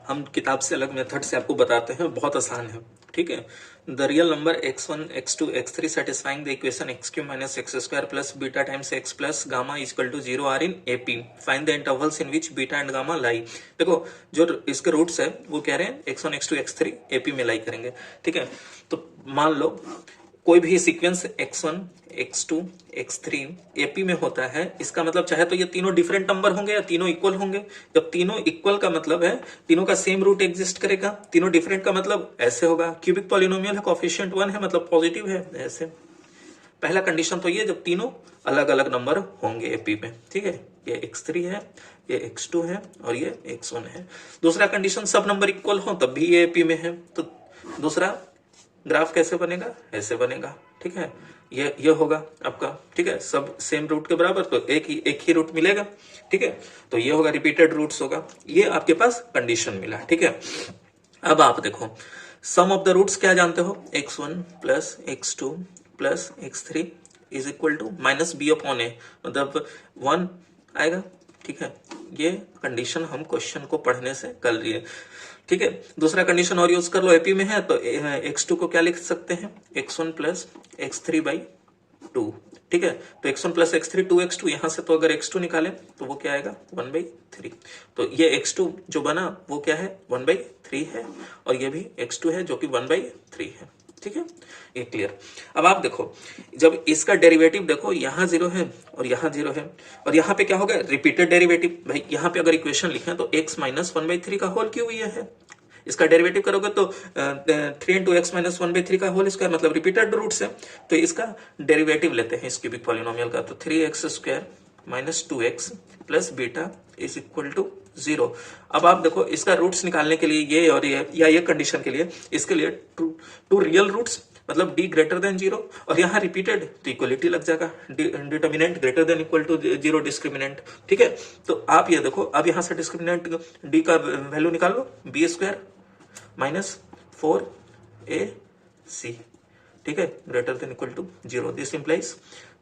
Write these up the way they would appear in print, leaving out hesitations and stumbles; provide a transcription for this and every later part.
हम किताब से अलग मेथड से आपको बताते हैं, बहुत आसान है, ठीक है। The real number x1 x2 x3 satisfying the equation x cube minus x square plus beta times x plus gamma is equal to 0 are in AP. Find the intervals in which beta and gamma lie. देखो जो इसके roots है वो कह रहे हैं x1 x2 x3 AP में लाई करेंगे, ठीक है। तो मान लो कोई भी sequence x1 x2 x3 AP में होता है, इसका मतलब चाहे तो ये तीनों डिफरेंट नंबर होंगे या तीनों इक्वल होंगे। जब तीनों इक्वल का मतलब है तीनों का सेम रूट एग्जिस्ट करेगा, तीनों डिफरेंट का मतलब ऐसे होगा, क्यूबिक पॉलिनोमियल है, कोएफिशिएंट 1 है मतलब पॉजिटिव है, ऐसे। पहला कंडीशन तो ये जब तीनों अलग अलग नंबर होंगे एपी में, ठीक है। ये x3 है, ये x2 है और ये x1 है। दूसरा कंडीशन सब नंबर इक्वल हो तब भी ये एपी में है। तो दूसरा ग्राफ कैसे बनेगा, ऐसे बनेगा, ठीक है। ये होगा आपका, ठीक है, सब सेम रूट के बराबर, तो एक ही रूट मिलेगा, ठीक है। तो ये होगा रिपीटेड रूट्स होगा, ये आपके पास कंडीशन मिला, ठीक है। अब आप देखो सम ऑफ द रूट्स क्या जानते हो, x1 plus x2 plus x3 is equal to minus B upon A, मतलब 1 आएगा, ठीक है। ये कंडीशन हम क्वेश्चन को पढ़ने से कर लिए, ठीक है। दूसरा कंडीशन और यूज कर लो, एपी में है तो x2 को क्या लिख सकते हैं, x1 प्लस x3 बाई 2, ठीक है। तो x1 प्लस x3 2x2, यहां से तो अगर x2 निकालें तो वो क्या आएगा 1/3। तो ये x2 जो बना वो क्या है 1/3 है, और ये भी x2 है जो कि 1/3 है, ठीक है। ये क्लियर। अब आप देखो जब इसका डेरिवेटिव देखो, यहाँ 0 है और यहाँ 0 है, और यहाँ पे क्या होगा रिपीटेड डेरिवेटिव। भाई यहाँ पे अगर इक्वेशन लिखें तो x माइनस 1/3 का होल क्यूब ये है, इसका डेरिवेटिव करोगे तो 3 इंटू एक्स माइनस 1/3 का होल स्क्वायर, मतलब रिपीटेड रूट्स है। तो इसका डेरिवेटिव लेते हैं इस क्यूबिक पॉलिनोमियल का, तो 3x square minus 2x plus beta is equal to 0। अब आप देखो इसका रूट्स निकालने के लिए ये और ये, या ये कंडीशन के लिए, इसके लिए टू रियल रूट्स मतलब d ग्रेटर देन 0, और यहाँ रिपीटेड तो इक्वलिटी लग जाएगा, determinant greater than equal to 0 discriminant, ठीक है। तो आप ये देखो अब यहाँ से डिस्क्रिमिनेंट d का वैल्यू निकाल लो, b स्क्वायर माइनस 4ac, ठीक है, greater than equal to 0। This implies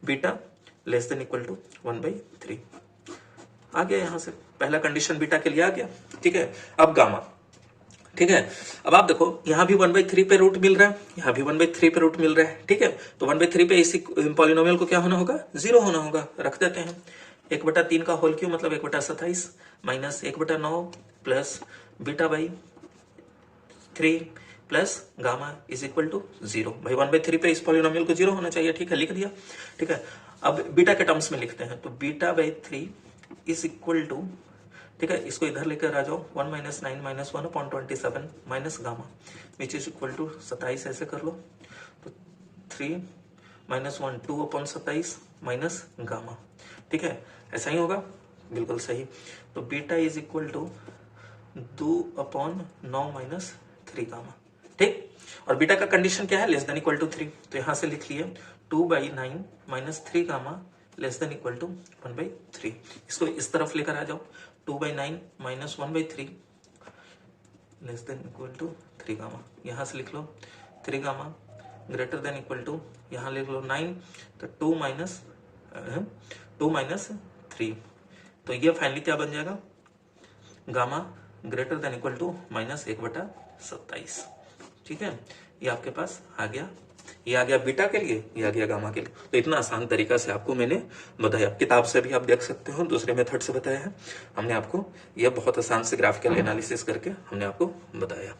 beta less than equal to 1/3 आ गया। यहां से पहला कंडीशन बीटा के लिए आ गया, ठीक है। अब गामा, ठीक है। अब आप देखो यहां भी 1/3 पे रूट मिल रहा है, यहां भी 1/3 पे रूट मिल रहा है, ठीक है। तो 1/3 पे इसी पॉलिनोमियल को क्या होना होगा 0 होना होगा, रख देते हैं। 1/3 का होल क्यूब मतलब 1/27 minus 1/9 plus beta by 3 plus gamma is equal to 0। भाई 1/3 पे इस पॉलिनोमियल को 0 होना चाहिए, ठीक है, लिख दिया, ठीक है। अब बीटा के टर्म्स में लिखते हैं, तो beta by 3 is equal to, ठीक है, इसको इधर लेकर आ जाओ 1 minus 9 minus 1/27 minus gamma which is equal to 27, ऐसे कर लो। तो 3 माइनस 1 2/27 माइनस गामा, ठीक है, ऐसा ही होगा, बिल्कुल सही। तो beta is equal to 2/9 minus 3 gamma, ठीक। और बीटा का कंडीशन क्या है, लेस देन इक्वल टू 3, तो यहां से लिख लिए 2/9 minus 3 gamma less than equal to 1/3। इसको इस तरफ लेकर आ जाओ, 2/9 minus 1/3 less than equal to 3 gamma, यहां से लिख लो 3 gamma greater than equal to, यहां लिख लो 9, तो 2 माइनस 3, तो ये फाइनली क्या बन जाएगा gamma greater than equal to minus 1/27, ठीक है। ये आपके पास आ गया, ये आ गया बीटा के लिए, ये आ गया गामा के लिए। तो इतना आसान तरीका से आपको मैंने बताया, किताब से भी आप देख सकते हो, दूसरे मेथड से बताया है हमने आपको, ये बहुत आसान से ग्राफिकल एनालिसिस करके हमने आपको बताया।